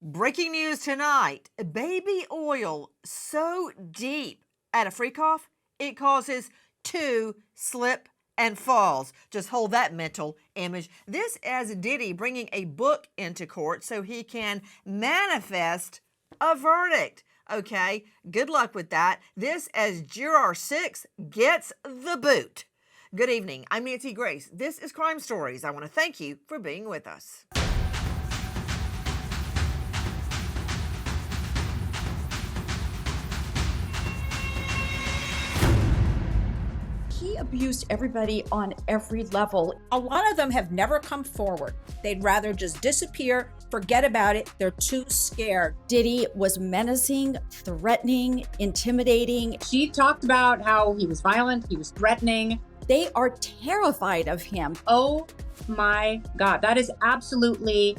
Breaking news tonight, baby oil so deep at a freak off, it causes 2 slip and falls. Just hold that mental image. This as Diddy bringing a book into court so he can manifest a verdict. Okay, good luck with that. This as Juror 6 gets the boot. Good evening, I'm Nancy Grace. This is Crime Stories. I want to thank you for being with us. He abused everybody on every level. A lot of them have never come forward. They'd rather just disappear, forget about it. They're too scared. Diddy was menacing, threatening, intimidating. She talked about how he was violent, he was threatening. They are terrified of him. Oh my God, that is absolutely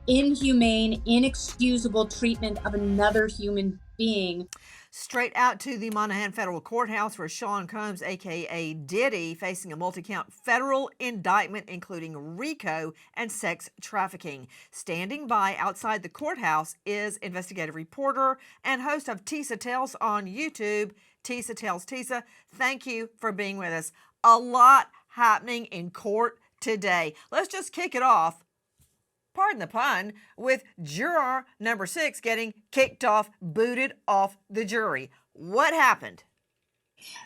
inhumane, inexcusable treatment of another human being. Straight out to the Monaghan Federal Courthouse where Sean Combs, aka Diddy, facing a multi-count federal indictment including RICO and sex trafficking. Standing by outside the courthouse is investigative reporter and host of Tissa Tales on YouTube, Tissa Tales. Tissa, thank you for being with us. A lot happening in court today. Let's just kick it off, pardon the pun, with juror number 6 getting kicked off, booted off the jury. What happened?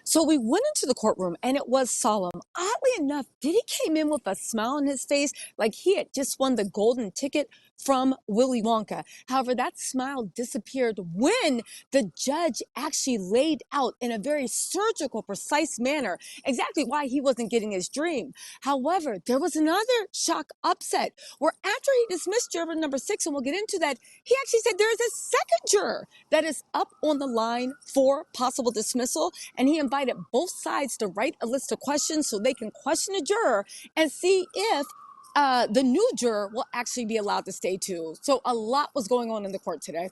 So we went into the courtroom and it was solemn. Oddly enough, Diddy came in with a smile on his face like he had just won the golden ticket from Willy Wonka. However, that smile disappeared when the judge actually laid out in a very surgical, precise manner exactly why he wasn't getting his dream. However, there was another shock upset where after he dismissed juror number 6, and we'll get into that, he actually said there is a second juror that is up on the line for possible dismissal. And he invited both sides to write a list of questions so they can question the juror and see if the new juror will actually be allowed to stay too. So a lot was going on in the court today.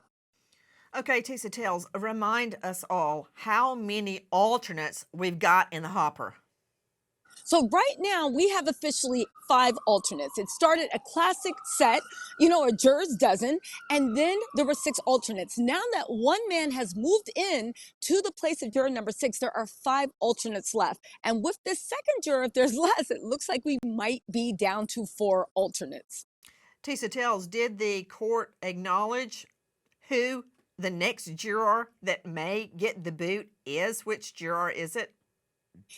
Okay, Tissa Tails, remind us all how many alternates we've got in the hopper. So right now we have officially 5 alternates. It started a classic set, a juror's dozen, and then there were 6 alternates. Now that one man has moved in to the place of juror number 6, there are 5 alternates left. And with this second juror, if there's less, it looks like we might be down to 4 alternates. Tissa Tails, did the court acknowledge who the next juror that may get the boot is? Which juror is it?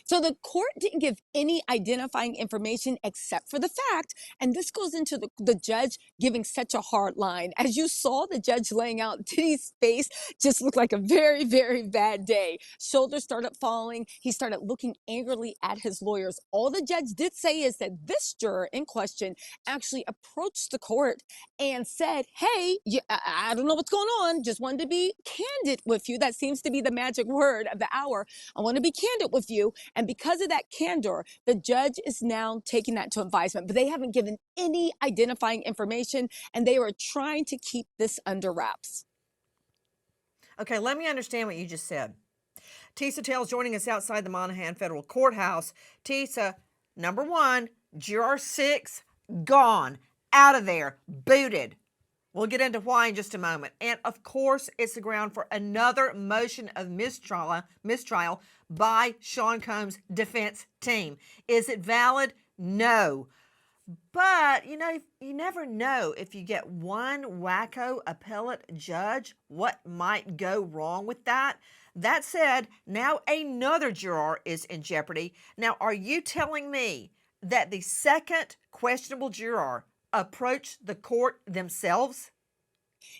So the court didn't give any identifying information except for the fact, and this goes into the judge giving such a hard line. As you saw the judge laying out, Diddy's face just looked like a very, very bad day. Shoulders started falling. He started looking angrily at his lawyers. All the judge did say is that this juror in question actually approached the court and said, hey, I don't know what's going on. Just wanted to be candid with you. That seems to be the magic word of the hour. I want to be candid with you. And because of that candor, the judge is now taking that to advisement, but they haven't given any identifying information and they are trying to keep this under wraps. Okay, let me understand what you just said. Tissa Tails joining us outside the Monaghan Federal Courthouse. Tissa, number 1, juror 6, gone, out of there, booted. We'll get into why in just a moment. And of course, it's the ground for another motion of mistrial by Sean Combs' defense team. Is it valid? No. But, you never know if you get one wacko appellate judge, what might go wrong with that. That said, now another juror is in jeopardy. Now, are you telling me that the second questionable juror approached the court themselves?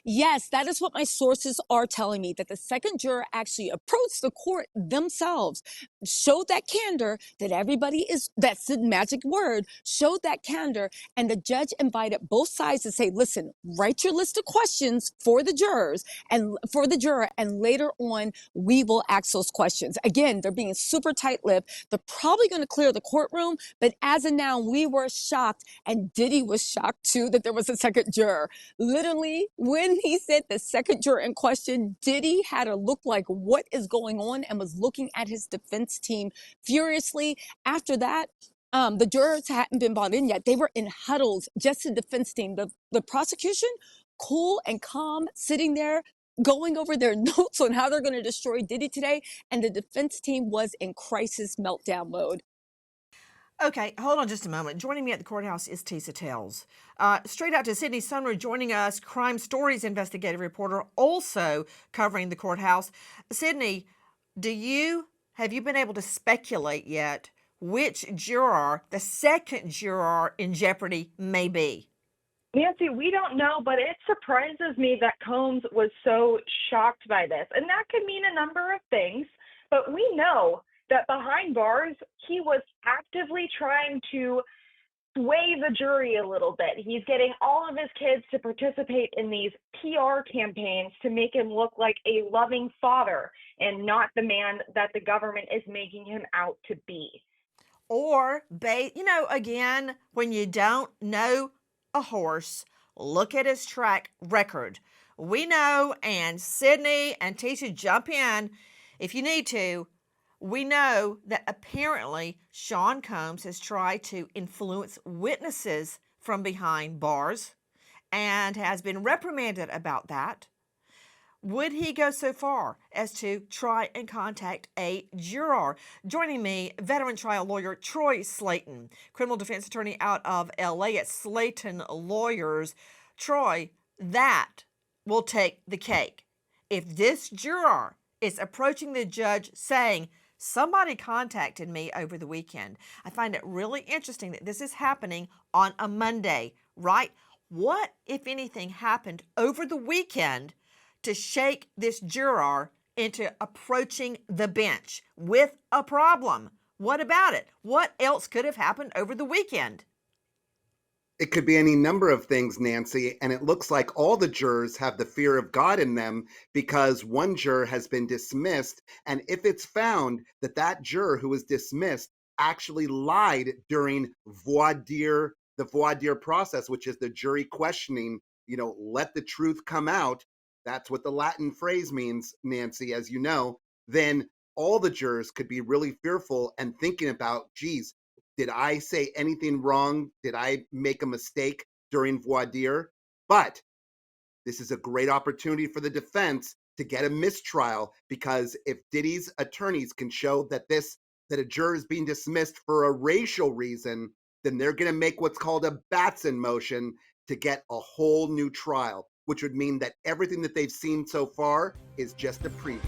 Yes, that is what my sources are telling me, that the second juror actually approached the court themselves, showed that candor that everybody is, that's the magic word, showed that candor, and the judge invited both sides to say, listen, write your list of questions for the jurors and for the juror, and later on, we will ask those questions. Again, they're being super tight-lipped. They're probably going to clear the courtroom, but as of now, we were shocked, and Diddy was shocked too that there was a second juror. Literally, when he said the second juror in question, Diddy had a look like what is going on and was looking at his defense team furiously. After that, the jurors hadn't been brought in yet. They were in huddles, just the defense team. The prosecution cool and calm, sitting there, going over their notes on how they're going to destroy Diddy today. And the defense team was in crisis meltdown mode. Okay, hold on just a moment. Joining me at the courthouse is Tissa Tales. Straight out to Sydney Sunray, joining us, Crime Stories investigative reporter, also covering the courthouse. Sydney, have you been able to speculate yet which juror, the second juror in jeopardy, may be? Nancy, we don't know, but it surprises me that Combs was so shocked by this. And that could mean a number of things, but we know that behind bars, he was actively trying to sway the jury a little bit. He's getting all of his kids to participate in these PR campaigns to make him look like a loving father and not the man that the government is making him out to be. Or, again, when you don't know a horse, look at his track record. We know, and Sydney and Tissa, jump in if you need to. We know that apparently Sean Combs has tried to influence witnesses from behind bars and has been reprimanded about that. Would he go so far as to try and contact a juror? Joining me, veteran trial lawyer Troy Sllayton, criminal defense attorney out of LA at Sllayton Lawyers. Troy, that will take the cake. If this juror is approaching the judge saying, somebody contacted me over the weekend, I find it really interesting that this is happening on a Monday, right? What, if anything, happened over the weekend to shake this juror into approaching the bench with a problem? What about it? What else could have happened over the weekend? It could be any number of things, Nancy, and it looks like all the jurors have the fear of God in them because one juror has been dismissed, and if it's found that that juror who was dismissed actually lied during the voir dire process, which is the jury questioning, let the truth come out, that's what the Latin phrase means, Nancy, as you know, then all the jurors could be really fearful and thinking about, geez, did I say anything wrong? Did I make a mistake during voir dire? But this is a great opportunity for the defense to get a mistrial, because if Diddy's attorneys can show that a juror is being dismissed for a racial reason, then they're going to make what's called a Batson motion to get a whole new trial, which would mean that everything that they've seen so far is just a preview.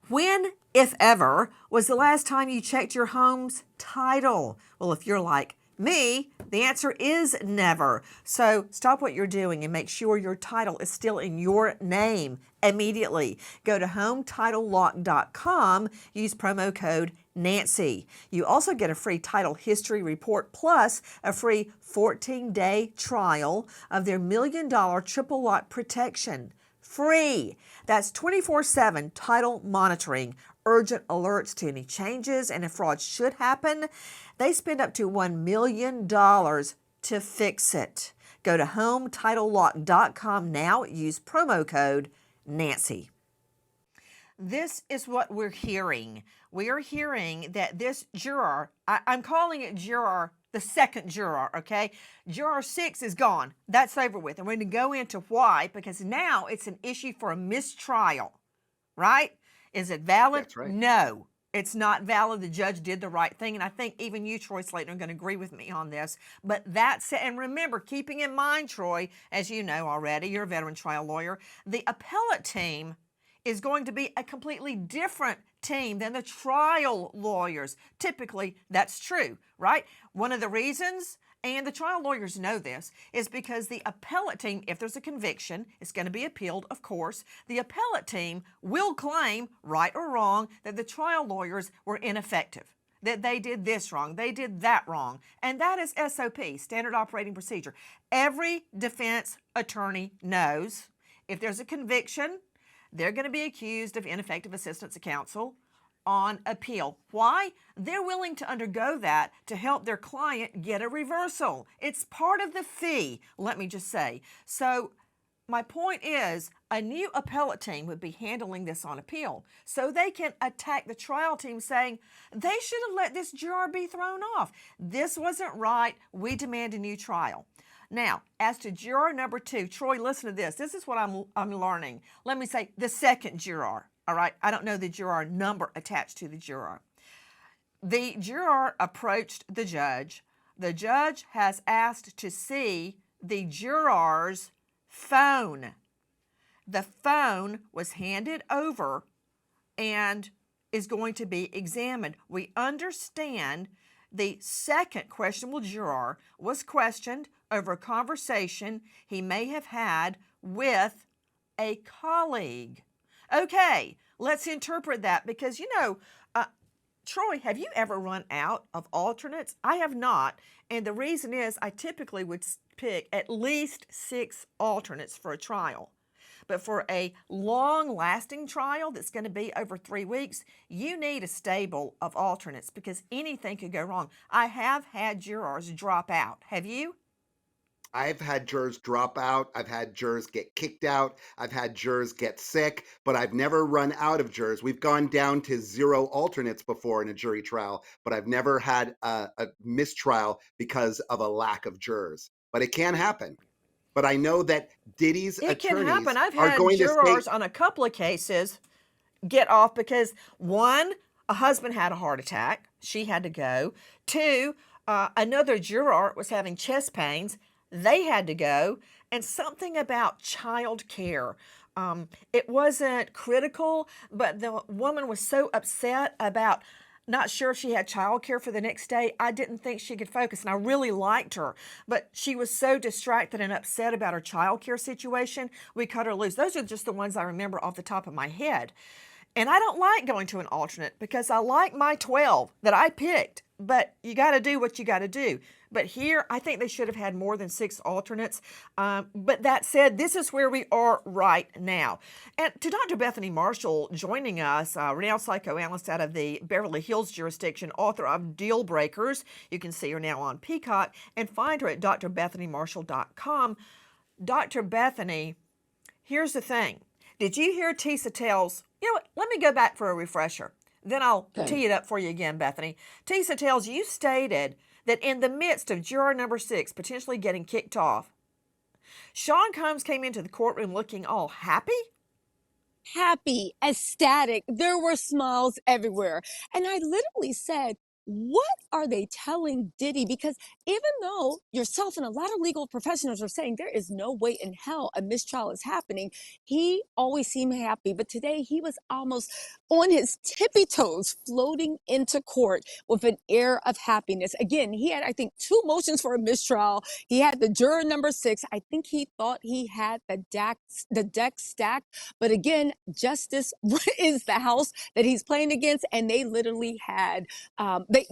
When, if ever, was the last time you checked your home's title? Well, if you're like me, the answer is never. So stop what you're doing and make sure your title is still in your name immediately. Go to HomeTitleLock.com, use promo code Nancy. You also get a free title history report plus a free 14-day trial of their $1 million triple lock protection. Free. That's 24/7 title monitoring, urgent alerts to any changes, and if fraud should happen, they spend up to $1 million to fix it. Go to HomeTitleLock.com now. Use promo code Nancy. This is what we're hearing. We are hearing that this juror, I'm calling it juror, the second juror, okay? Juror 6 is gone. That's over with. And we're going to go into why, because now it's an issue for a mistrial, right? Is it valid? That's right. No, it's not valid. The judge did the right thing. And I think even you, Troy Slayton, are going to agree with me on this. But that's it. And remember, keeping in mind, Troy, as you know already, you're a veteran trial lawyer, the appellate team is going to be a completely different team than the trial lawyers. Typically, that's true, right? One of the reasons, and the trial lawyers know this, is because the appellate team, if there's a conviction, it's going to be appealed, of course. The appellate team will claim, right or wrong, that the trial lawyers were ineffective, that they did this wrong, they did that wrong. And that is SOP, standard operating procedure. Every defense attorney knows if there's a conviction, they're going to be accused of ineffective assistance of counsel on appeal. Why? They're willing to undergo that to help their client get a reversal. It's part of the fee, let me just say. So my point is, a new appellate team would be handling this on appeal, so they can attack the trial team saying, they should have let this juror be thrown off. This wasn't right. We demand a new trial. Now, as to juror number 2, Troy, listen to this. This is what I'm learning. Let me say the second juror. All right, I don't know the juror number attached to the juror. The juror approached the judge. The judge has asked to see the juror's phone. The phone was handed over and is going to be examined. We understand the second questionable juror was questioned over a conversation he may have had with a colleague. Okay, let's interpret that because, Troy, have you ever run out of alternates? I have not, and the reason is I typically would pick at least 6 alternates for a trial. But for a long-lasting trial that's going to be over 3 weeks, you need a stable of alternates because anything could go wrong. I have had jurors drop out. Have you? I've had jurors drop out. I've had jurors get kicked out. I've had jurors get sick, but I've never run out of jurors. We've gone down to 0 alternates before in a jury trial, but I've never had a mistrial because of a lack of jurors. But it can happen. But I know that Diddy's It can attorneys happen. I've are had going to jurors say, on a couple of cases get off because 1, a husband had a heart attack. She had to go. 2, another juror was having chest pains. They had to go. And something about child care. It wasn't critical, but the woman was so upset about not sure if she had child care for the next day. I didn't think she could focus, and I really liked her. But she was so distracted and upset about her child care situation, we cut her loose. Those are just the ones I remember off the top of my head. And I don't like going to an alternate because I like my 12 that I picked. But you got to do what you got to do. But here, I think they should have had more than 6 alternates. But that said, this is where we are right now. And to Dr. Bethany Marshall joining us, renowned psychoanalyst out of the Beverly Hills jurisdiction, author of Deal Breakers. You can see her now on Peacock and find her at drbethanymarshall.com. Dr. Bethany, here's the thing. Did you hear Tissa Tales? You know what? Let me go back for a refresher. Then I'll tee it up for you again, Bethany. Tissa Tales, you stated that in the midst of juror number 6 potentially getting kicked off, Sean Combs came into the courtroom looking all happy? Happy, ecstatic. There were smiles everywhere. And I literally said, what are they telling Diddy? Because even though yourself and a lot of legal professionals are saying there is no way in hell a mistrial is happening, he always seemed happy. But today he was almost on his tippy toes floating into court with an air of happiness. Again, he had, I think, 2 motions for a mistrial. He had the juror number 6. I think he thought he had the deck stacked. But again, justice is the house that he's playing against. And they literally had,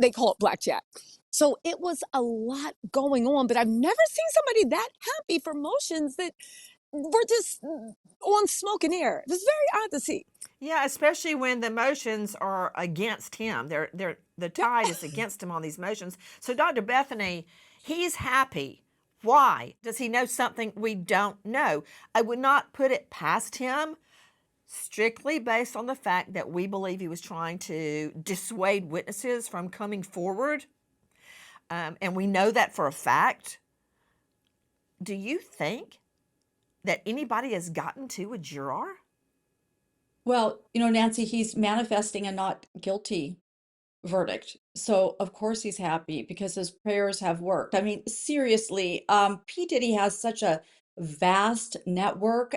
they call it blackjack. So it was a lot going on, but I've never seen somebody that happy for motions that were just on smoke and air. It was very odd to see. Yeah, especially when the motions are against him. The tide is against him on these motions. So Dr. Bethany, he's happy. Why? Does he know something we don't know? I would not put it past him strictly based on the fact that we believe he was trying to dissuade witnesses from coming forward. And we know that for a fact. Do you think that anybody has gotten to a juror? Well, Nancy, he's manifesting a not guilty verdict. So of course he's happy because his prayers have worked. I mean, seriously, P. Diddy has such a vast network.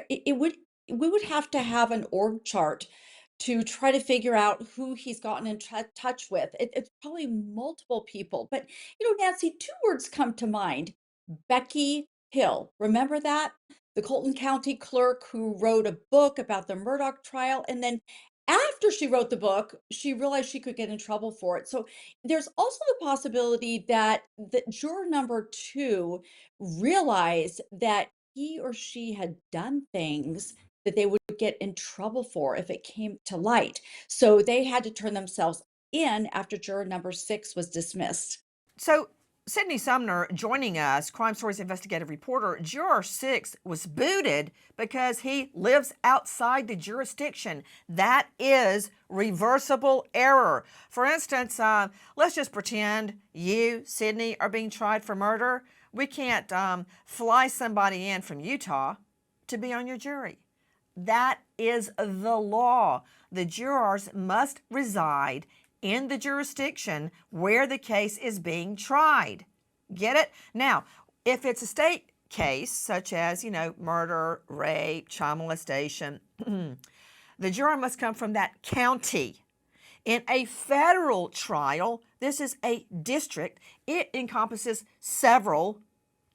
We would have to have an org chart to try to figure out who he's gotten in touch with. It's probably multiple people. But, Nancy, 2 words come to mind. Becky Hill. Remember that? The Colton County clerk who wrote a book about the Murdaugh trial. And then after she wrote the book, she realized she could get in trouble for it. So there's also the possibility that juror number 2 realized that he or she had done things that they would get in trouble for if it came to light. So they had to turn themselves in after juror number 6 was dismissed. So Sydney Sumner joining us, Crime Stories investigative reporter. Juror 6 was booted because he lives outside the jurisdiction. That is reversible error. For instance, let's just pretend you, Sydney, are being tried for murder. We can't fly somebody in from Utah to be on your jury. That is the law. The jurors must reside in the jurisdiction where the case is being tried. Get it? Now, if it's a state case, such as, murder, rape, child molestation, the juror must come from that county. In a federal trial, this is a district. It encompasses several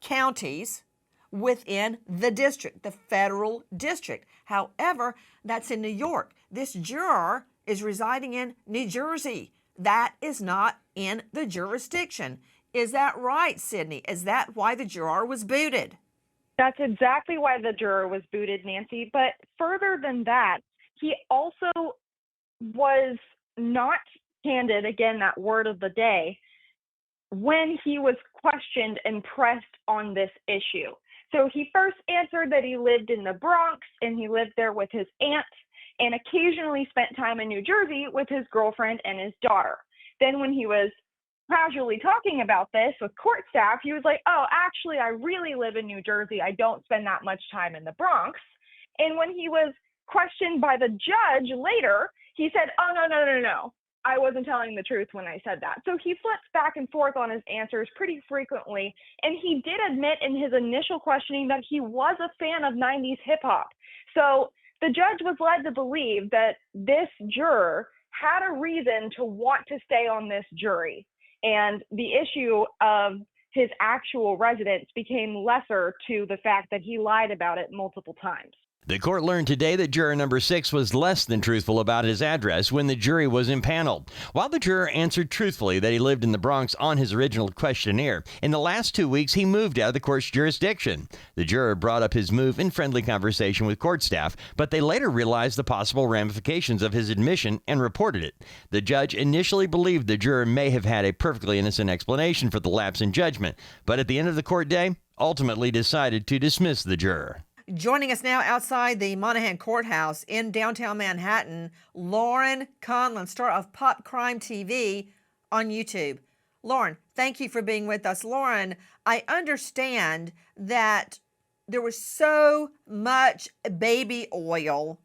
counties within the district, the federal district. However, that's in New York. This juror is residing in New Jersey. That is not in the jurisdiction. Is that right, Sydney? Is that why the juror was booted? That's exactly why the juror was booted, Nancy. But further than that, he also was not candid, again, that word of the day, when he was questioned and pressed on this issue. So he first answered that he lived in the Bronx and he lived there with his aunt and occasionally spent time in New Jersey with his girlfriend and his daughter. Then when he was casually talking about this with court staff, he was like, oh, actually, I really live in New Jersey. I don't spend that much time in the Bronx. And when he was questioned by the judge later, he said, oh, no. I wasn't telling the truth when I said that. So he flips back and forth on his answers pretty frequently. And he did admit in his initial questioning that he was a fan of 90s hip hop. So the judge was led to believe that this juror had a reason to want to stay on this jury. And the issue of his actual residence became lesser to the fact that he lied about it multiple times. The court learned today that juror number 6 was less than truthful about his address when the jury was impaneled. While the juror answered truthfully that he lived in the Bronx on his original questionnaire, in the last 2 weeks he moved out of the court's jurisdiction. The juror brought up his move in friendly conversation with court staff, but they later realized the possible ramifications of his admission and reported it. The judge initially believed the juror may have had a perfectly innocent explanation for the lapse in judgment, but at the end of the court day, ultimately decided to dismiss the juror. Joining us now outside the Monahan Courthouse in downtown Manhattan, Lauren Conland, star of Pop Crime TV on YouTube. Lauren, thank you for being with us. Lauren, I understand that there was so much baby oil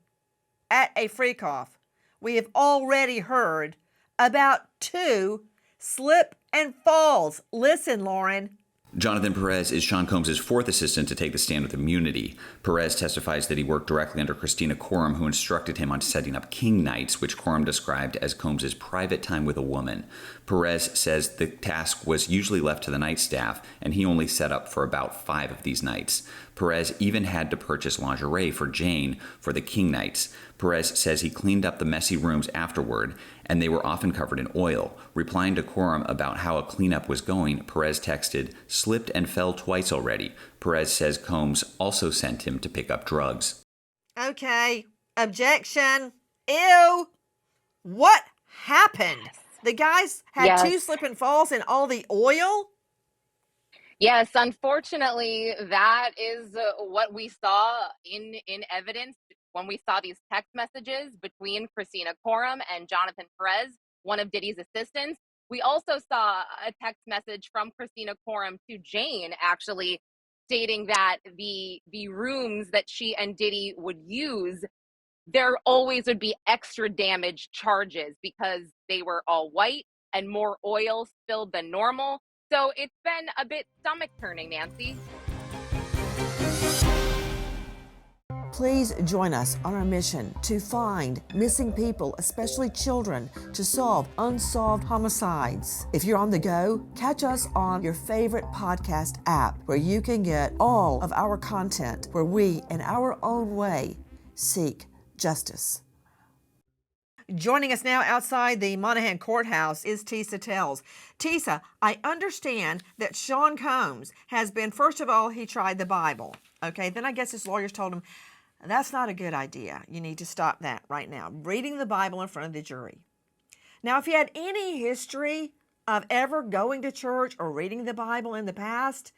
at a freak-off. We have already heard about 2 slip and falls. Listen, Lauren. Jonathan Perez is Sean Combs' 4th assistant to take the stand with immunity. Perez testifies that he worked directly under Christina Coram, who instructed him on setting up king nights, which Coram described as Combs' private time with a woman. Perez says the task was usually left to the night staff, and he only set up for about 5 of these nights. Perez even had to purchase lingerie for Jane for the king nights. Perez says he cleaned up the messy rooms afterward, and they were often covered in oil. Replying to Coram about how a cleanup was going, Perez texted, "Slipped and fell twice already." Perez says Combs also sent him to pick up drugs. Okay, objection. Ew. What happened? The guys had 2 slip and falls and all the oil? Yes, unfortunately, that is what we saw in evidence when we saw these text messages between Christina Coram and Jonathan Perez, one of Diddy's assistants. We also saw a text message from Christina Coram to Jane, actually, stating that the rooms that she and Diddy would use, there always would be extra damage charges because they were all white and more oil spilled than normal. So it's been a bit stomach-turning, Nancy. Please join us on our mission to find missing people, especially children, to solve unsolved homicides. If you're on the go, catch us on your favorite podcast app where you can get all of our content where we, in our own way, seek justice. Joining us now outside the Monahan Courthouse is Tissa Tales. Tissa, I understand that Sean Combs has been, first of all, he tried the Bible. Okay, then I guess his lawyers told him, that's not a good idea. You need to stop that right now. Reading the Bible in front of the jury. Now, if he had any history of ever going to church or reading the Bible in the past,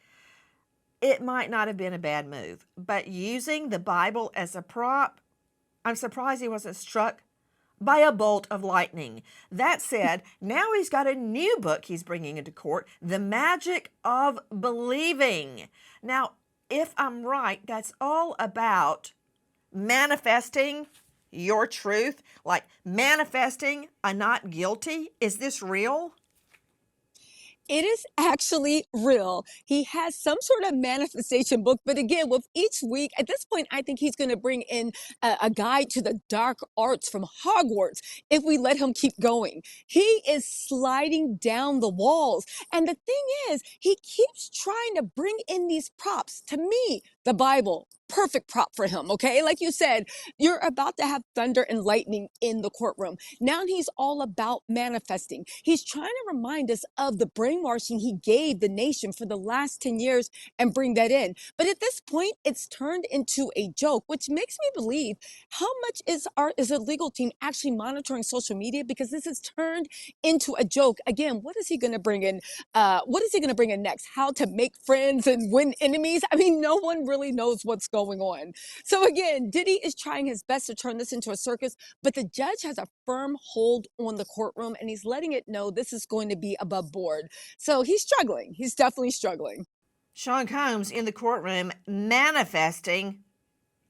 it might not have been a bad move. But using the Bible as a prop, I'm surprised he wasn't struck by a bolt of lightning. That said, now he's got a new book he's bringing into court, The Magic of Believing. Now, if I'm right, that's all about manifesting your truth, like manifesting a not guilty. Is this real? It is actually real. He has some sort of manifestation book, but again, with each week, at this point, I think he's going to bring in a guide to the dark arts from Hogwarts if we let him keep going. He is sliding down the walls. And the thing is, he keeps trying to bring in these props. To me, the Bible, perfect prop for him, okay? Like you said, you're about to have thunder and lightning in the courtroom. Now he's all about manifesting. He's trying to remind us of the brainwashing he gave the nation for the last 10 years and bring that in. But at this point, it's turned into a joke, which makes me believe how much is the legal team actually monitoring social media, because this has turned into a joke. Again, what is he going to bring in? What is he going to bring in next? How to make friends and win enemies? I mean, no one really knows what's going on. So again, Diddy is trying his best to turn this into a circus, but the judge has a firm hold on the courtroom and he's letting it know this is going to be above board. So he's struggling. He's definitely struggling. Sean Combs in the courtroom manifesting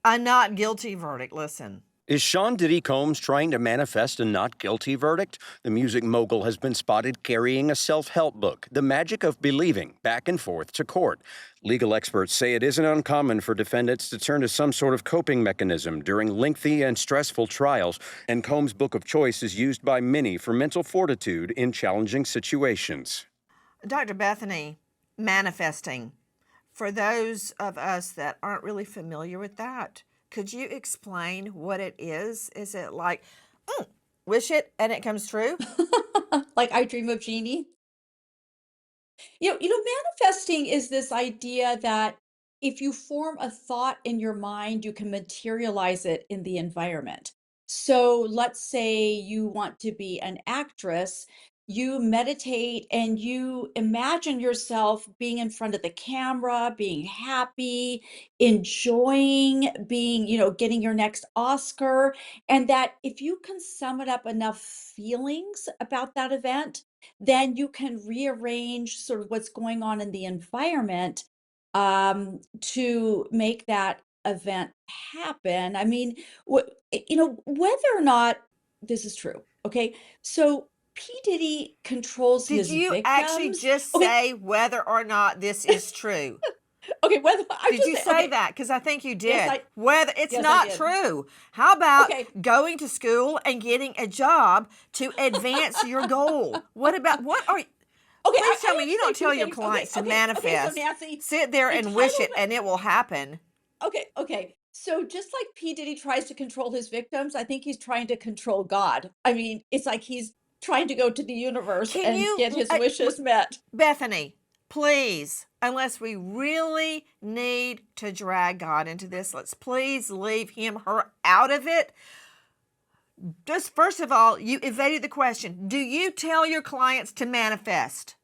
a not guilty verdict. Listen. Is Sean Diddy Combs trying to manifest a not guilty verdict? The music mogul has been spotted carrying a self-help book, The Magic of Believing, back and forth to court. Legal experts say it isn't uncommon for defendants to turn to some sort of coping mechanism during lengthy and stressful trials, and Combs' book of choice is used by many for mental fortitude in challenging situations. Dr. Bethany, manifesting. For those of us that aren't really familiar with that, could you explain what it is? Is it like, wish it and it comes true? Like I Dream of Jeannie? Manifesting is this idea that if you form a thought in your mind, you can materialize it in the environment. So let's say you want to be an actress, you meditate and you imagine yourself being in front of the camera, being happy, enjoying being, getting your next Oscar. And that if you can sum it up enough feelings about that event, then you can rearrange sort of what's going on in the environment to make that event happen. I mean, whether or not this is true, okay? So P. Diddy controls Did his you actually victims. just Okay, say whether or not this is true? okay, whether I Did just you say, say okay, that? Because I think you yes, did. Whether it's yes, I not did. true. How about Okay. going to school and getting a job to advance your goal? What are you? Okay, Please tell I me have you to don't say two tell your things. clients to Okay, manifest. so Nancy, Sit there the and wish title it and it will happen. Okay. So just like P. Diddy tries to control his victims, I think he's trying to control God. I mean, it's like he's trying to go to the universe Can and you, get his wishes met. Bethany, please, unless we really need to drag God into this, let's please leave her out of it. Just first of all, you evaded the question. Do you tell your clients to manifest?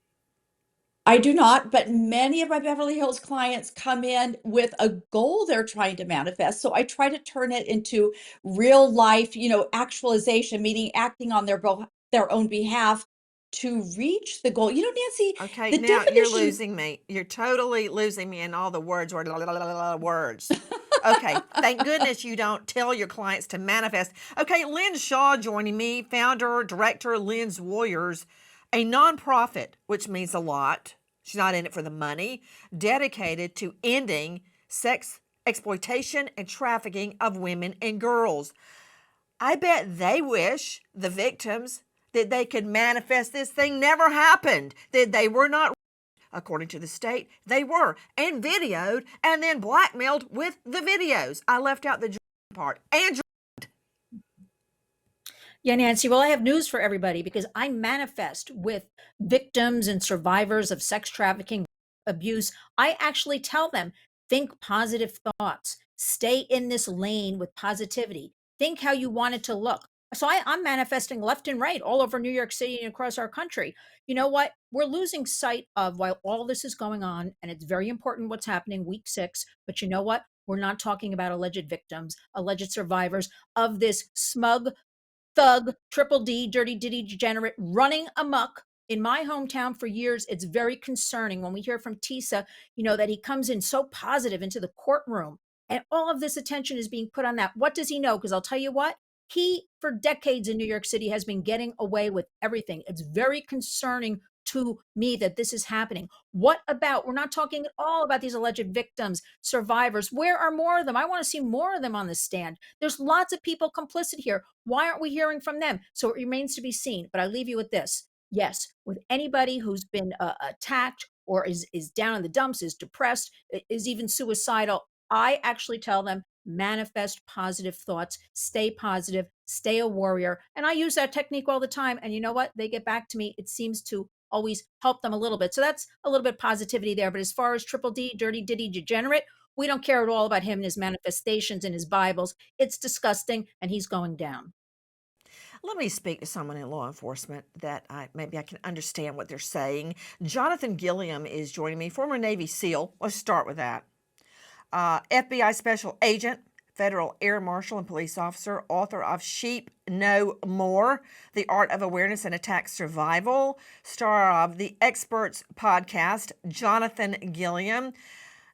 I do not, but many of my Beverly Hills clients come in with a goal they're trying to manifest. So I try to turn it into real life, actualization, meaning acting on their own behalf to reach the goal. Nancy, Okay, the now you're definition. losing me. You're totally losing me in all the words, words. Okay, thank goodness you don't tell your clients to manifest. Okay, Lynn Shaw joining me, founder, director, Lynn's Warriors, a nonprofit, which means a lot. She's not in it for the money, dedicated to ending sex exploitation and trafficking of women and girls. I bet they wish, the victims, that they could manifest this thing never happened, that they were not, according to the state, they were, and videoed, and then blackmailed with the videos. I left out the part. And Yeah, Nancy. Well, I have news for everybody because I manifest with victims and survivors of sex trafficking, abuse. I actually tell them, think positive thoughts, stay in this lane with positivity, think how you want it to look. So I'm manifesting left and right all over New York City and across our country. You know what? We're losing sight of while all this is going on, and it's very important what's happening week 6. But you know what? We're not talking about alleged victims, alleged survivors of this smug thug, triple D, dirty Diddy degenerate running amok in my hometown for years. It's very concerning when we hear from Tissa, that he comes in so positive into the courtroom and all of this attention is being put on that. What does he know? Because I'll tell you what, he, for decades in New York City, has been getting away with everything. It's very concerning to me that this is happening. What about, we're not talking at all about these alleged victims, survivors. Where are more of them? I want to see more of them on the stand. There's lots of people complicit here. Why aren't we hearing from them? So it remains to be seen. But I leave you with this. Yes, with anybody who's been attacked or is down in the dumps, is depressed, is even suicidal, I actually tell them, manifest positive thoughts, stay positive, stay a warrior. And I use that technique all the time. And you know what? They get back to me. It seems to always help them a little bit. So that's a little bit of positivity there. But as far as Triple D, Dirty Diddy Degenerate, we don't care at all about him and his manifestations and his Bibles. It's disgusting, and he's going down. Let me speak to someone in law enforcement that maybe I can understand what they're saying. Jonathan Gilliam is joining me, former Navy SEAL. Let's start with that. FBI Special Agent, Federal Air Marshal and Police Officer, author of Sheep No More, The Art of Awareness and Attack Survival, star of the Experts podcast, Jonathan Gilliam.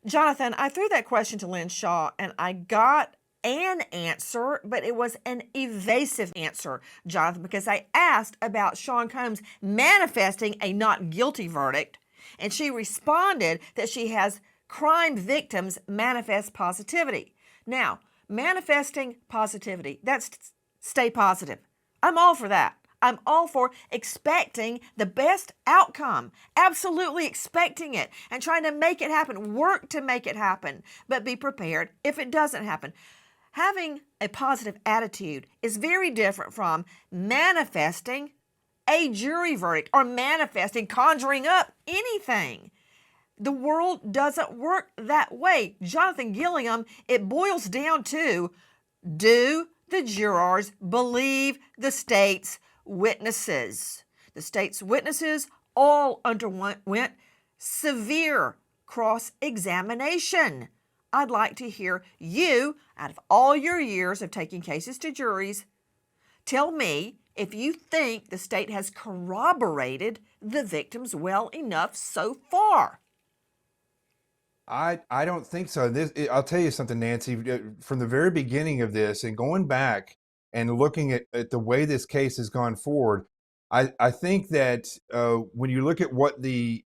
Jonathan, I threw that question to Lynn Shaw and I got an answer, but it was an evasive answer, Jonathan, because I asked about Sean Combs manifesting a not guilty verdict, and she responded that she has crime victims manifest positivity. Now, manifesting positivity, that's stay positive. I'm all for that. I'm all for expecting the best outcome, absolutely expecting it and trying to make it happen, work to make it happen, but be prepared if it doesn't happen. Having a positive attitude is very different from manifesting a jury verdict or manifesting, conjuring up anything. The world doesn't work that way. Jonathan Gilliam, it boils down to, do the jurors believe the state's witnesses? The state's witnesses all underwent severe cross-examination. I'd like to hear you, out of all your years of taking cases to juries, tell me if you think the state has corroborated the victims well enough so far. I don't think so. I'll tell you something, Nancy. From the very beginning of this and going back and looking at the way this case has gone forward, I think that when you look at what the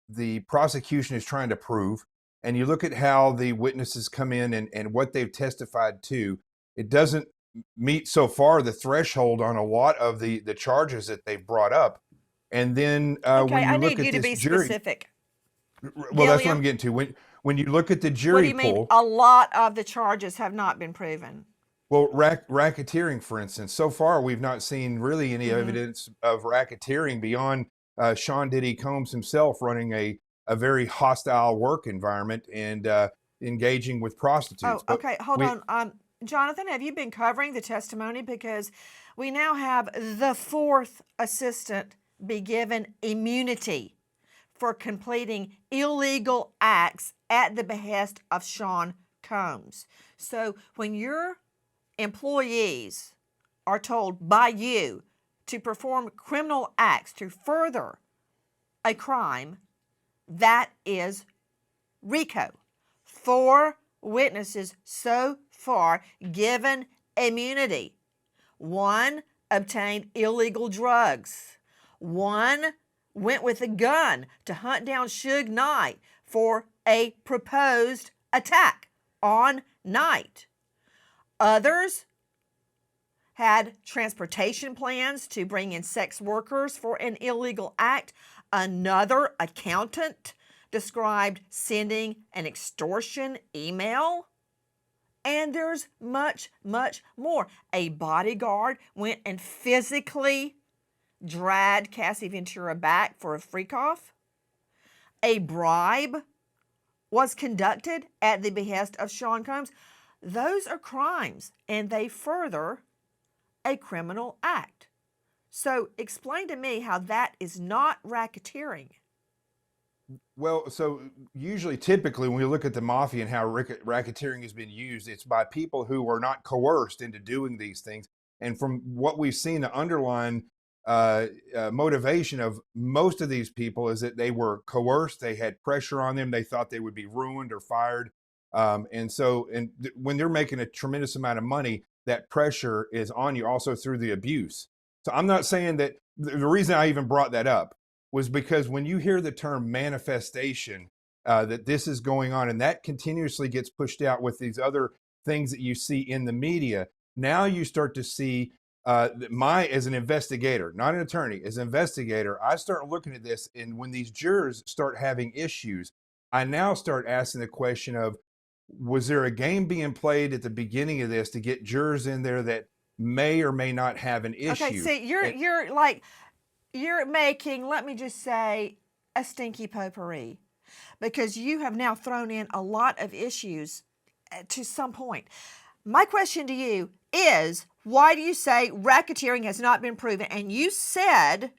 prosecution is trying to prove, and you look at how the witnesses come in and what they've testified to, it doesn't meet so far the threshold on a lot of the charges that they've brought up. And then when you I look need at you to this be jury, specific. well, that's what Gilliam? I'm getting to. When you look at the What do jury you mean pool, a lot of the charges have not been proven? well, racketeering, for instance, so far we've not seen really any evidence of racketeering beyond Sean Diddy Combs himself running a very hostile work environment and engaging with prostitutes. Oh, okay. Hold on. Jonathan, have you been covering the testimony? Because we now have the fourth assistant be given immunity for completing illegal acts at the behest of Sean Combs. So when your employees are told by you to perform criminal acts to further a crime, that is RICO. 4 witnesses so far given immunity. 1 obtained illegal drugs. 1 went with a gun to hunt down Suge Knight for a proposed attack on Knight. Others had transportation plans to bring in sex workers for an illegal act. Another accountant described sending an extortion email. And there's much, much more. A bodyguard went and physically dragged Cassie Ventura back for a freak-off. A bribe was conducted at the behest of Sean Combs. Those are crimes, and they further a criminal act. So explain to me how that is not racketeering. Well, so typically, when we look at the mafia and how racketeering has been used, it's by people who are not coerced into doing these things. And from what we've seen, the underlying motivation of most of these people is that they were coerced. They had pressure on them. They thought they would be ruined or fired. When they're making a tremendous amount of money, that pressure is on you also through the abuse. So I'm not saying that the reason I even brought that up was because when you hear the term manifestation, that this is going on, and that continuously gets pushed out with these other things that you see in the media, now you start to see as an investigator, not an attorney, as an investigator, I start looking at this, and when these jurors start having issues, I now start asking the question of, was there a game being played at the beginning of this to get jurors in there that may or may not have an issue? Okay, see, you're making, let me just say, a stinky potpourri, because you have now thrown in a lot of issues to some point. My question to you is, why do you say racketeering has not been proven? And you said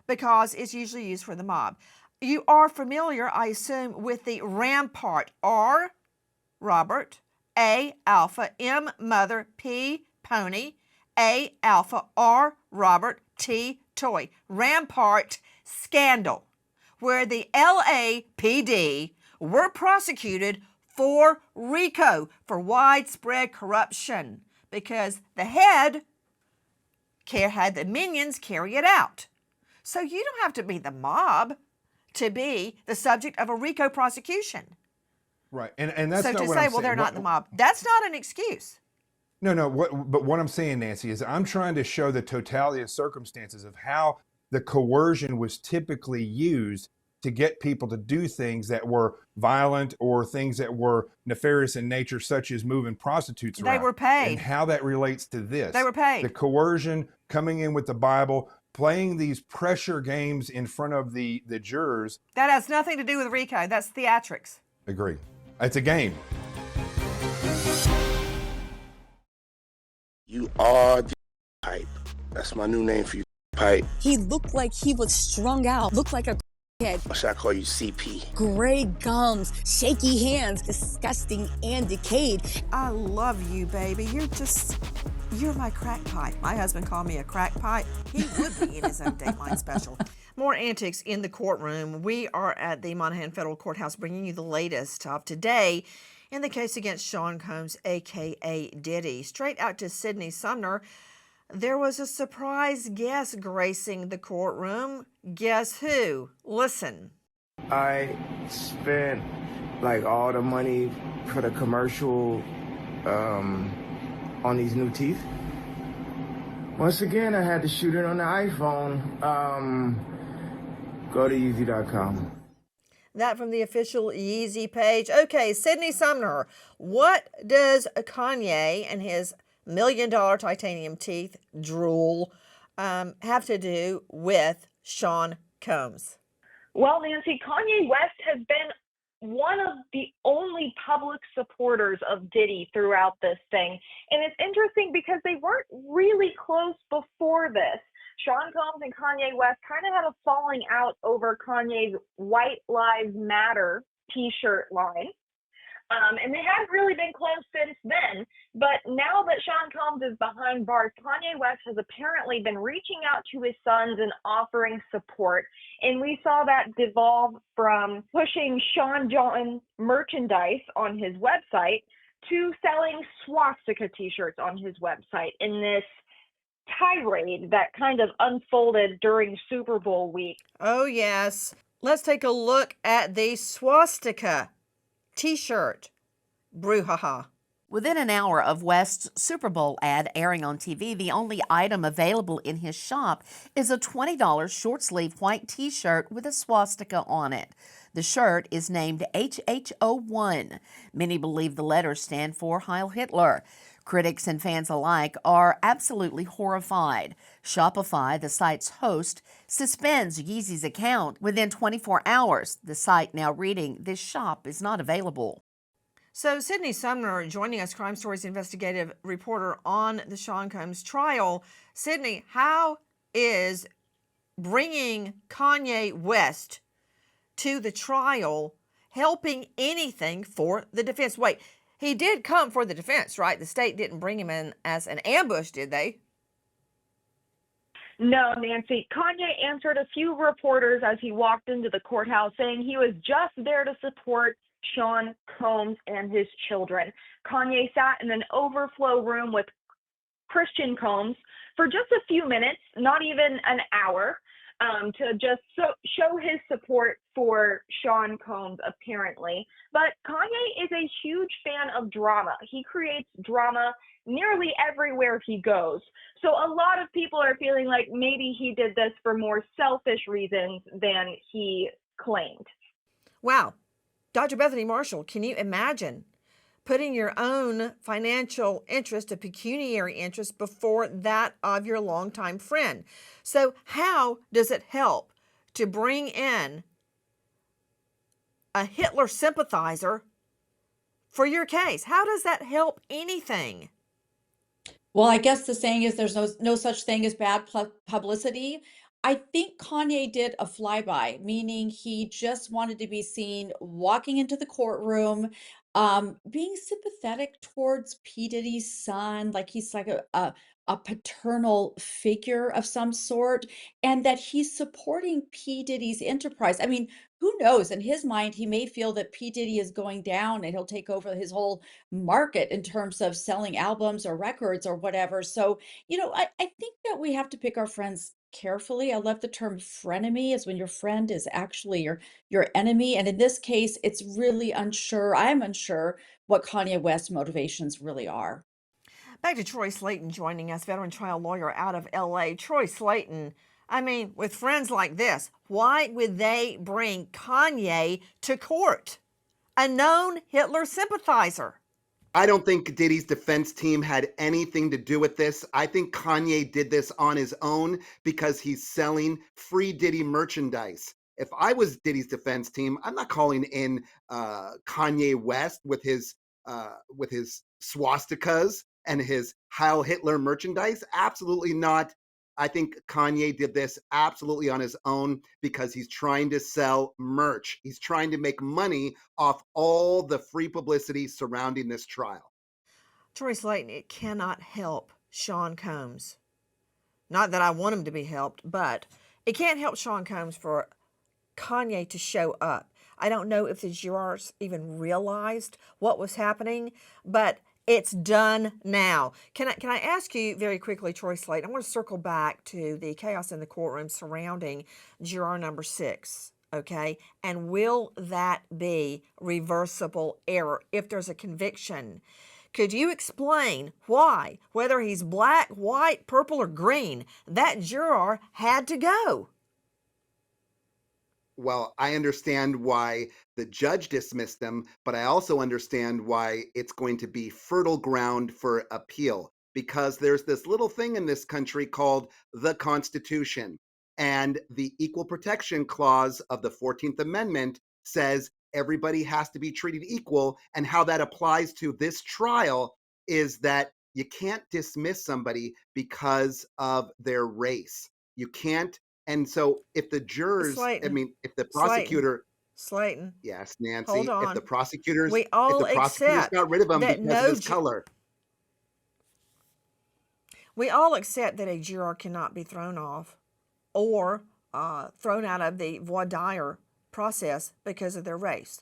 because it's usually used for the mob. You are familiar, I assume, with the Rampart. R, Robert, A, Alpha, M, Mother, P, Pony, A, Alpha, R, Robert, T, Toy. Rampart scandal, where the LAPD were prosecuted for RICO, for widespread corruption, because the head had the minions carry it out. So you don't have to be the mob to be the subject of a RICO prosecution. Right, and that's so not to what say, I'm well, saying. they're not the mob. That's not an excuse. No. But what I'm saying, Nancy, is I'm trying to show the totality of circumstances of how the coercion was typically used to get people to do things that were violent or things that were nefarious in nature, such as moving prostitutes around. They were paid. And how that relates to this. They were paid. The coercion, coming in with the Bible, playing these pressure games in front of the jurors. That has nothing to do with RICO. That's theatrics. Agree. It's a game. You are the pipe. That's my new name for you, pipe. He looked like he was strung out, looked like a head. Or should I call you CP? Gray gums, shaky hands, disgusting and decayed. I love you, baby. You're my crack pipe. My husband called me a crack pipe. He would be in his own Dateline special. More antics in the courtroom. We are at the Monahan Federal Courthouse bringing you the latest of today in the case against Sean Combs, a.k.a. Diddy. Straight out to Sydney Sumner, there was a surprise guest gracing the courtroom. Guess who? Listen. I spent like all the money for the commercial on these new teeth. Once again, I had to shoot it on the iPhone. Go to Yeezy.com. That from the official Yeezy page. Okay, Sydney Sumner, what does Kanye and his $1 million titanium teeth drool have to do with Sean Combs? Well, Nancy, Kanye West has been one of the only public supporters of Diddy throughout this thing. And it's interesting because they weren't really close before this. Sean Combs and Kanye West kind of had a falling out over Kanye's White Lives Matter t-shirt line. And they hadn't really been close since then. But now that Sean Combs is behind bars, Kanye West has apparently been reaching out to his sons and offering support. And we saw that devolve from pushing Sean John merchandise on his website to selling swastika t-shirts on his website in this tirade that kind of unfolded during Super Bowl week. Oh, yes. Let's take a look at the swastika t-shirt brouhaha. Within an hour of West's Super Bowl ad airing on TV, the only item available in his shop is a $20 short-sleeve white t-shirt with a swastika on it. The shirt is named HHO1. Many believe the letters stand for Heil Hitler. Critics and fans alike are absolutely horrified. Shopify, the site's host, suspends Yeezy's account within 24 hours. The site now reading, "This shop is not available." So Sydney Sumner joining us, Crime Stories investigative reporter on the Sean Combs trial. Sydney, how is bringing Kanye West to the trial helping anything for the defense? Wait, he did come for the defense, right? The state didn't bring him in as an ambush, did they? No, Nancy. Kanye answered a few reporters as he walked into the courthouse saying he was just there to support Sean Combs and his children. Kanye sat in an overflow room with Christian Combs for just a few minutes, not even an hour, to just show his support for Sean Combs, apparently. But Kanye is a huge fan of drama. He creates drama nearly everywhere he goes. So a lot of people are feeling like maybe he did this for more selfish reasons than he claimed. Wow. Dr. Bethany Marshall, can you imagine putting your own financial interest, a pecuniary interest, before that of your longtime friend? So how does it help to bring in a Hitler sympathizer for your case? How does that help anything? Well, I guess the saying is there's no such thing as bad publicity. I think Kanye did a flyby, meaning he just wanted to be seen walking into the courtroom, being sympathetic towards P. Diddy's son, like he's like a paternal figure of some sort, and that he's supporting P. Diddy's enterprise. I mean, who knows? In his mind, he may feel that P. Diddy is going down and he'll take over his whole market in terms of selling albums or records or whatever. So, I think that we have to pick our friends carefully. I love the term frenemy, is when your friend is actually your enemy. And in this case, it's really unsure. I'm unsure what Kanye West's motivations really are. Back to Troy Sllayton joining us, veteran trial lawyer out of LA. Troy Sllayton, I mean, with friends like this, why would they bring Kanye to court? A known Hitler sympathizer. I don't think Diddy's defense team had anything to do with this. I think Kanye did this on his own because he's selling free Diddy merchandise. If I was Diddy's defense team, I'm not calling in Kanye West with his swastikas and his Heil Hitler merchandise. Absolutely not. I think Kanye did this absolutely on his own because he's trying to sell merch. He's trying to make money off all the free publicity surrounding this trial. Troy Sllayton, it cannot help Sean Combs. Not that I want him to be helped, but it can't help Sean Combs for Kanye to show up. I don't know if the jurors even realized what was happening, but it's done now. Can I ask you very quickly, Troy Sllayton, I want to circle back to the chaos in the courtroom surrounding juror number 6, okay? And will that be reversible error if there's a conviction? Could you explain why, whether he's black, white, purple, or green, that juror had to go? Well, I understand why the judge dismissed them, but I also understand why it's going to be fertile ground for appeal, because there's this little thing in this country called the Constitution. And the Equal Protection Clause of the 14th Amendment says everybody has to be treated equal. And how that applies to this trial is that you can't dismiss somebody because of their race. You can't. And so if the jurors, Sllayton, if the prosecutor, Sllayton, yes, Nancy, hold on. if the prosecutors, We all got rid of him that because of his color. We all accept that a juror cannot be thrown off or thrown out of the voir dire process because of their race.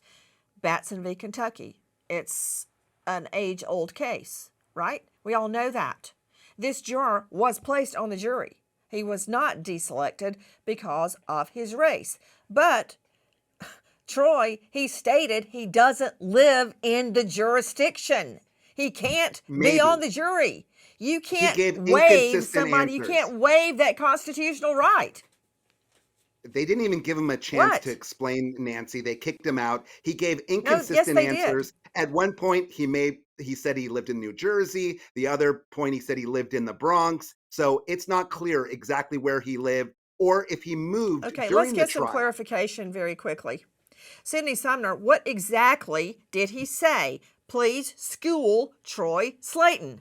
Batson v. Kentucky, it's an age-old case, right? We all know that. This juror was placed on the jury. He was not deselected because of his race. But, Troy, he stated he doesn't live in the jurisdiction. He can't be on the jury. You can't waive somebody. You can't waive that constitutional right. They didn't even give him a chance to explain, Nancy. They kicked him out. He gave inconsistent answers. At one point, he said he lived in New Jersey. The other point, he said he lived in the Bronx. So it's not clear exactly where he lived or if he moved during the trial. Okay, let's get some clarification very quickly. Sydney Sumner, what exactly did he say? Please school Troy Sllayton.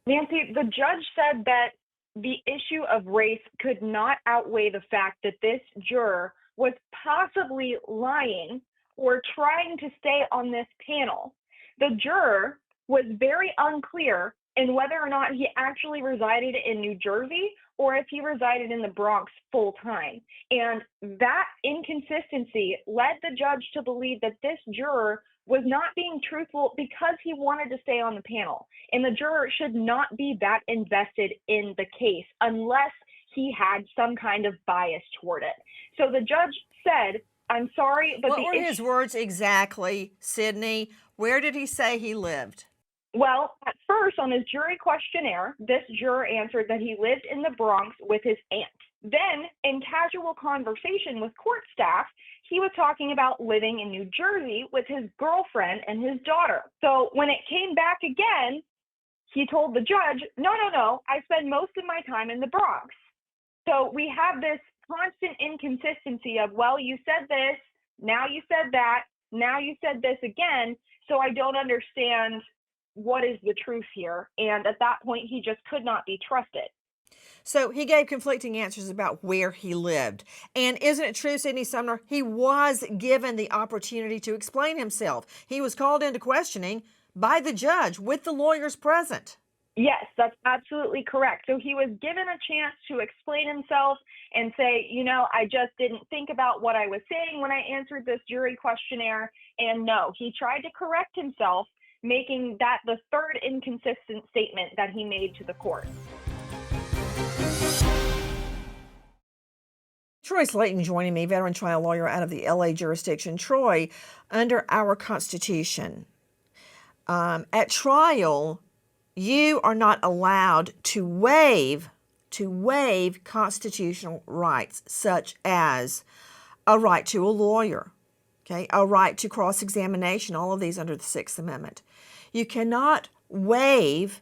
Nancy, the judge said that the issue of race could not outweigh the fact that this juror was possibly lying or trying to stay on this panel. The juror was very unclear and whether or not he actually resided in New Jersey or if he resided in the Bronx full time. And that inconsistency led the judge to believe that this juror was not being truthful because he wanted to stay on the panel. And the juror should not be that invested in the case unless he had some kind of bias toward it. So the judge said, I'm sorry, but what were his words exactly, Sydney? Where did he say he lived? Well, at first on his jury questionnaire, this juror answered that he lived in the Bronx with his aunt. Then, in casual conversation with court staff, he was talking about living in New Jersey with his girlfriend and his daughter. So when it came back again, he told the judge, no, I spend most of my time in the Bronx. So we have this constant inconsistency of, well, you said this, now you said that, now you said this again, so I don't understand what is the truth here. And at that point, he just could not be trusted. So he gave conflicting answers about where he lived. And isn't it true, Sydney Sumner, he was given the opportunity to explain himself. He was called into questioning by the judge with the lawyers present. Yes, that's absolutely correct. So he was given a chance to explain himself and say, I just didn't think about what I was saying when I answered this jury questionnaire. And no, he tried to correct himself, making that the third inconsistent statement that he made to the court. Troy Sllayton joining me, veteran trial lawyer out of the LA jurisdiction. Troy, under our Constitution, at trial, you are not allowed to waive constitutional rights, such as a right to a lawyer, okay, a right to cross-examination, all of these under the Sixth Amendment. You cannot waive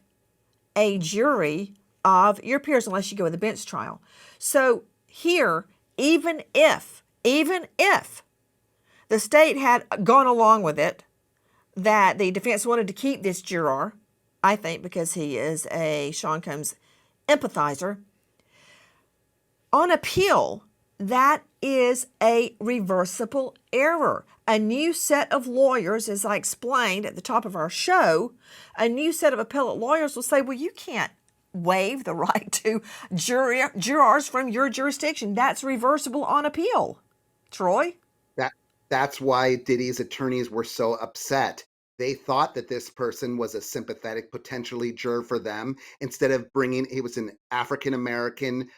a jury of your peers unless you go with a bench trial. So here, even if the state had gone along with it, that the defense wanted to keep this juror, I think because he is a Sean Combs empathizer, on appeal, that is a reversible error. A new set of lawyers, as I explained at the top of our show, a new set of appellate lawyers will say, well, you can't waive the right to jurors from your jurisdiction. That's reversible on appeal. Troy? That's why Diddy's attorneys were so upset. They thought that this person was a sympathetic, potentially juror for them. Instead of he was an African-American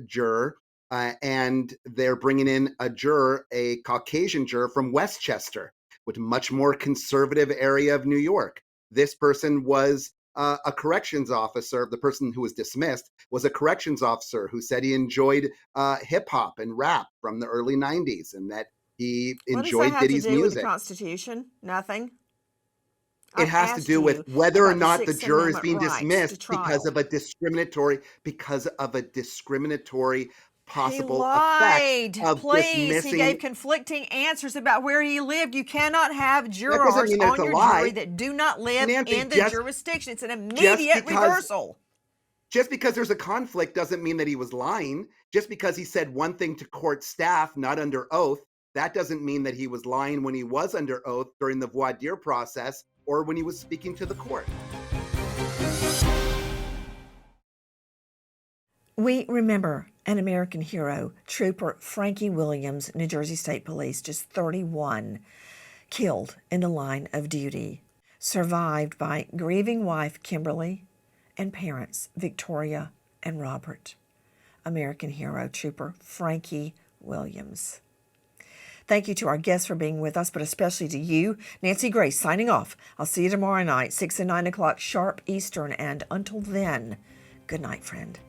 juror, and they're bringing in a Caucasian juror from Westchester, which is a much more conservative area of New York. This person was a corrections officer. The person who was dismissed was a corrections officer who said he enjoyed hip hop and rap from the early 90s and that he enjoyed Diddy's music. What does that have to do with the Constitution? Nothing. It has to do with whether or not the juror is being dismissed because of a discriminatory possible effect of dismissing. He gave conflicting answers about where he lived. You cannot have jurors on your jury that do not live in the jurisdiction. It's an immediate reversal. Just because there's a conflict doesn't mean that he was lying. Just because he said one thing to court staff, not under oath, that doesn't mean that he was lying when he was under oath during the voir dire process or when he was speaking to the court. We remember an American hero, Trooper Frankie Williams, New Jersey State Police, just 31, killed in the line of duty, survived by grieving wife Kimberly and parents Victoria and Robert. American hero, Trooper Frankie Williams. Thank you to our guests for being with us, but especially to you. Nancy Grace signing off. I'll see you tomorrow night, 6 and 9 o'clock sharp Eastern. And until then, good night, friend.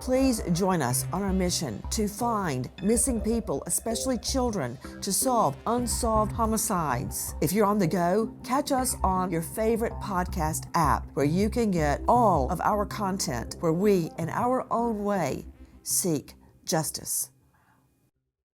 Please join us on our mission to find missing people, especially children, to solve unsolved homicides. If you're on the go, catch us on your favorite podcast app where you can get all of our content where we, in our own way, seek justice.